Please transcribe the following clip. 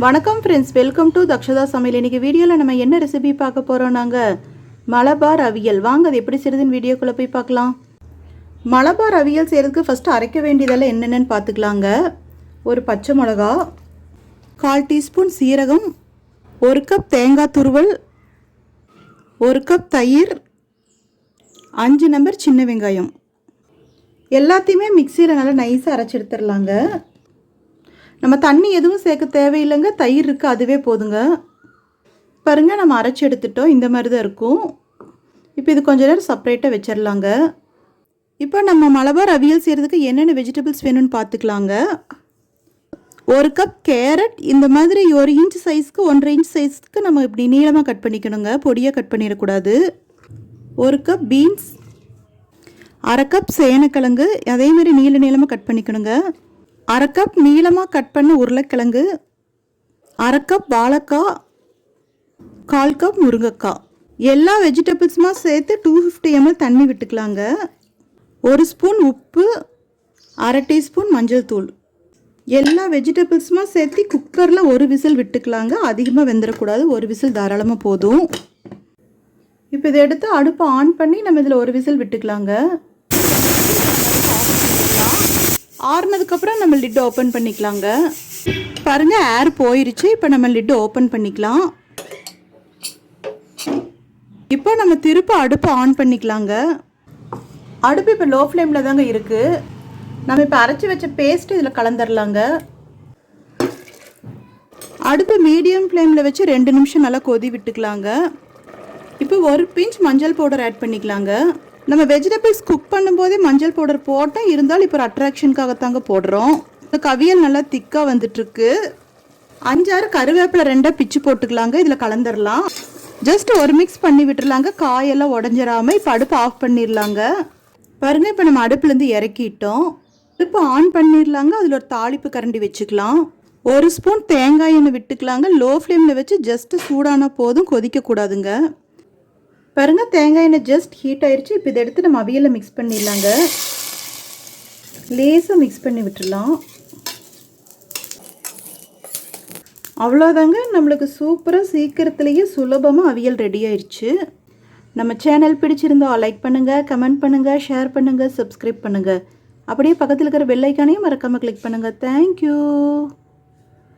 வணக்கம் friends, welcome to Dakshata சமையல். இன்றைக்கி வீடியோவில் நம்ம என்ன ரெசிபி பார்க்க போகிறோம்? நாங்கள் மலபார் அவியல். வாங்க அது எப்படி செய்கிறதுன்னு வீடியோக்குள்ளே போய் பார்க்கலாம். மலபார் அவியல் செய்கிறதுக்கு ஃபஸ்ட்டு அரைக்க வேண்டியதெல்லாம் என்னென்னு பார்த்துக்கலாங்க. ஒரு பச்சை மிளகா, 1/4 டீஸ்பூன் சீரகம், 1 கப் தேங்காய் துருவல், 1 கப் தயிர், 5 நம்பர் சின்ன வெங்காயம். எல்லாத்தையுமே மிக்சியில் நல்லா நைஸாக அரைச்சி எடுத்துடலாங்க. நம்ம தண்ணி எதுவும் சேர்க்க தேவையில்லைங்க, தயிர் இருக்குது அதுவே போதுங்க. பாருங்கள், நம்ம அரைச்சி எடுத்துட்டோம். இந்த மாதிரி தான் இருக்கும். இப்போ இது கொஞ்சம் நேரம் செப்பரேட்டாக வச்சிடலாங்க. இப்போ நம்ம மலபார் அவியல் செய்கிறதுக்கு என்னென்ன வெஜிடபிள்ஸ் வேணும்னு பார்த்துக்கலாங்க. 1 கப் கேரட், இந்த மாதிரி 1 இன்ச் சைஸ்க்கு 1.5 இன்ச் சைஸ்க்கு நம்ம இப்படி நீளமாக கட் பண்ணிக்கணுங்க, பொடியாக கட் பண்ணிடக்கூடாது. 1 கப் பீன்ஸ், 1/2 கப் சேனக்கிழங்கு, அதேமாதிரி நீளமாக கட் பண்ணிக்கணுங்க. 1/2 கப் நீளமாக கட் பண்ண உருளைக்கிழங்கு, 1/2 கப் வாழைக்காய், 1/4 கப் முருங்கைக்காய். எல்லா வெஜிடபிள்ஸுமா சேர்த்து 250 ml தண்ணி விட்டுக்கலாங்க. 1 ஸ்பூன் உப்பு, 1/2 டீஸ்பூன் மஞ்சள் தூள். எல்லா வெஜிடபிள்ஸுமா சேர்த்து குக்கரில் 1 விசில் விட்டுக்கலாங்க. அதிகமாக வெந்துடக்கூடாது, 1 விசில் தாராளமாக போதும். இப்போ இதை எடுத்து அடுப்பை ஆன் பண்ணி நம்ம இதில் 1 விசில் விட்டுக்கலாங்க. ஆறுனதுக்கப்புறம் நம்ம லிட் ஓப்பன் பண்ணிக்கலாங்க. பாருங்கள், ஏர் போயிருச்சு. இப்போ நம்ம லிட் ஓப்பன் பண்ணிக்கலாம். இப்போ நம்ம திருப்ப அடுப்பை ஆன் பண்ணிக்கலாங்க. அடுப்பு இப்போ லோ ஃப்ளேமில் தாங்க இருக்குது. நம்ம இப்போ அரைச்சி வச்ச பேஸ்ட்டு இதில் கலந்துடலாங்க. அடுப்பு மீடியம் ஃப்ளேமில் வச்சு 2 நிமிஷம் நல்லா கொதி விட்டுக்கலாங்க. இப்போ 1 பிஞ்ச் மஞ்சள் பவுடர் ஆட் பண்ணிக்கலாங்க. நம்ம வெஜிடபிள்ஸ் குக் பண்ணும்போதே மஞ்சள் பவுடர் போட்டால், இருந்தாலும் இப்போ ஒரு அட்ராக்ஷனுக்காகத்தாங்க போடுறோம். இந்த கவியல் நல்லா திக்காக வந்துட்டுருக்கு. 5-6 கருவேப்பிலை 2 பிச்சு போட்டுக்கலாங்க. இதில் கலந்துடலாம். ஜஸ்ட் ஒரு மிக்ஸ் பண்ணி விட்டுருலாங்க, காயெல்லாம் உடஞ்சிடாமல். இப்போ அடுப்பு ஆஃப் பண்ணிடலாங்க. பாருங்கள், இப்போ நம்ம அடுப்புலேருந்து இறக்கிட்டோம். அடுப்பு ஆன் பண்ணிடலாங்க. அதில் ஒரு தாளிப்பு கரண்டி வச்சுக்கலாம். 1 ஸ்பூன் தேங்காய் எண்ணெய் விட்டுக்கலாங்க. லோ ஃப்ளேமில் வச்சு ஜஸ்ட்டு சூடான போதும், கொதிக்கக்கூடாதுங்க. பாருங்கள், தேங்காய் எண்ணெய் ஜஸ்ட் ஹீட் ஆயிடுச்சு. இப்போ இதை எடுத்து நம்ம அவியலில் மிக்ஸ் பண்ணிடலாங்க. லேசாக மிக்ஸ் பண்ணி விட்டுடலாம். அவ்வளோதாங்க, நம்மளுக்கு சூப்பராக சீக்கிரத்துலேயே சுலபமாக அவியல் ரெடி ஆயிடுச்சு. நம்ம சேனல் பிடிச்சிருந்தா லைக் பண்ணுங்கள், கமெண்ட் பண்ணுங்கள், ஷேர் பண்ணுங்கள், சப்ஸ்கிரைப் பண்ணுங்கள். அப்படியே பக்கத்தில் இருக்கிற பெல் ஐக்கானையும் மறக்காமல் கிளிக் பண்ணுங்கள். தேங்க்யூ.